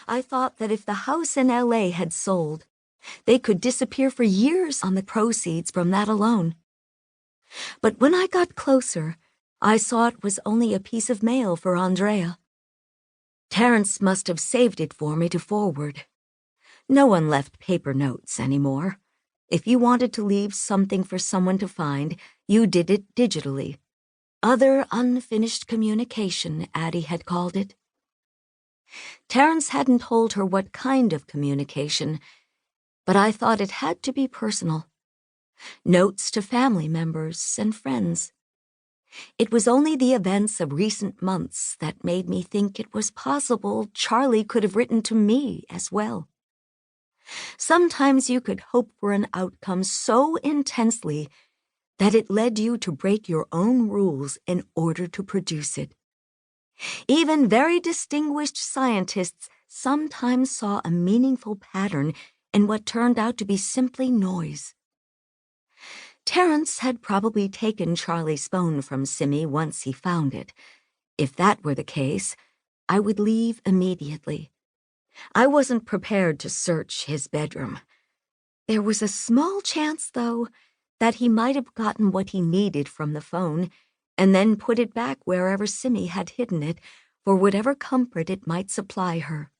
I thought that if the house in L.A. had sold, they could disappear for years on the proceeds from that alone. But when I got closer, I saw it was only a piece of mail for Andrea. Terence must have saved it for me to forward. No one left paper notes anymore. If you wanted to leave something for someone to find, you did it digitally. Other unfinished communication, Addie had called it. Terence hadn't told her what kind of communication, but I thought it had to be personal. Notes to family members and friends. It was only the events of recent months that made me think it was possible Charlie could have written to me as well. Sometimes you could hope for an outcome so intensely that it led you to break your own rules in order to produce it. Even very distinguished scientists sometimes saw a meaningful pattern in what turned out to be simply noise. Terence had probably taken Charlie's phone from Simi once he found it. If that were the case, I would leave immediately. I wasn't prepared to search his bedroom. There was a small chance, though, that he might have gotten what he needed from the phone and then put it back wherever Simi had hidden it for whatever comfort it might supply her.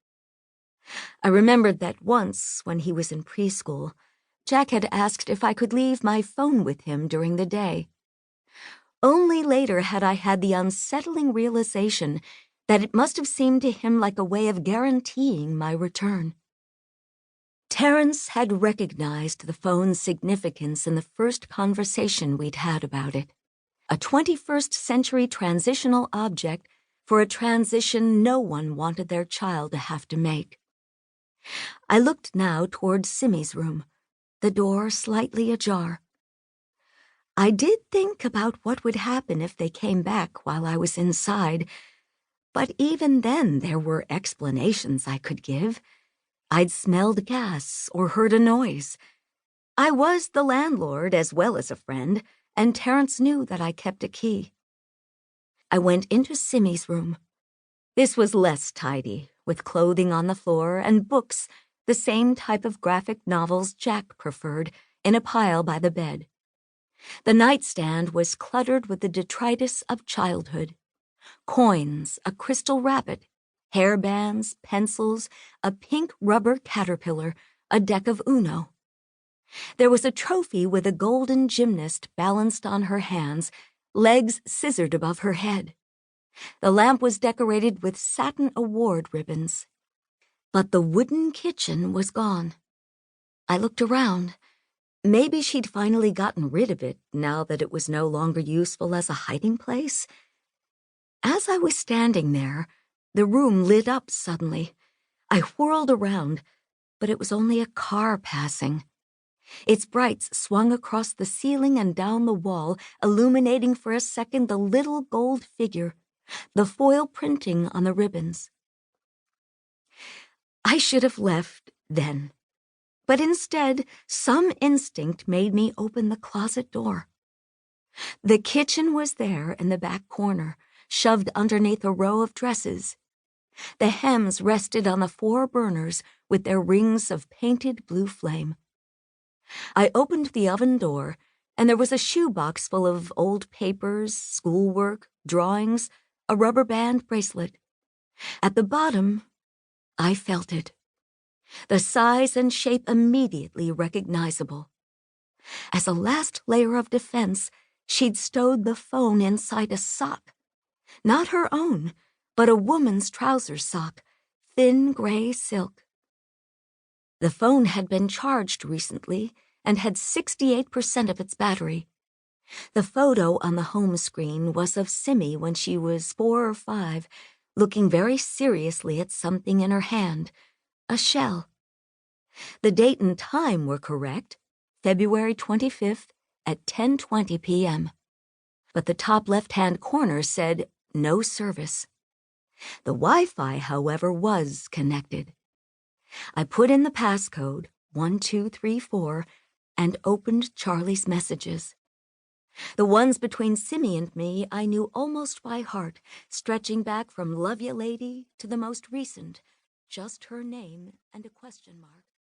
I remembered that once, when he was in preschool, Jack had asked if I could leave my phone with him during the day. Only later had I had the unsettling realization that it must have seemed to him like a way of guaranteeing my return. Terence had recognized the phone's significance in the first conversation we'd had about it. A 21st century transitional object for a transition no one wanted their child to have to make. I looked now toward Simi's room, the door slightly ajar. I did think about what would happen if they came back while I was inside, but even then there were explanations I could give. I'd smelled gas or heard a noise. I was the landlord as well as a friend, and Terence knew that I kept a key. I went into Simi's room. This was less tidy, with clothing on the floor and books, the same type of graphic novels Jack preferred, in a pile by the bed. The nightstand was cluttered with the detritus of childhood. Coins, a crystal rabbit, hairbands, pencils, a pink rubber caterpillar, a deck of Uno. There was a trophy with a golden gymnast balanced on her hands, legs scissored above her head. The lamp was decorated with satin award ribbons. But the wooden kitchen was gone. I looked around. Maybe she'd finally gotten rid of it now that it was no longer useful as a hiding place. As I was standing there, the room lit up suddenly. I whirled around, but it was only a car passing. Its brights swung across the ceiling and down the wall, illuminating for a second the little gold figure, the foil printing on the ribbons. I should have left then, but instead, some instinct made me open the closet door. The kitchen was there in the back corner, shoved underneath a row of dresses. The hems rested on the 4 burners with their rings of painted blue flame. I opened the oven door, and there was a shoebox full of old papers, schoolwork, drawings, a rubber band bracelet. At the bottom, I felt it. The size and shape immediately recognizable. As a last layer of defense, she'd stowed the phone inside a sock. Not her own, but a woman's trouser sock, thin gray silk. The phone had been charged recently and had 68% of its battery. The photo on the home screen was of Simi when she was 4 or 5, looking very seriously at something in her hand, a shell. The date and time were correct, February 25th at 10:20 p.m. But the top left-hand corner said, no service. The Wi-Fi, however, was connected. I put in the passcode, 1234, and opened Charlie's messages. The ones between Simi and me I knew almost by heart, stretching back from Love Ya Lady to the most recent, Just her name and a question mark.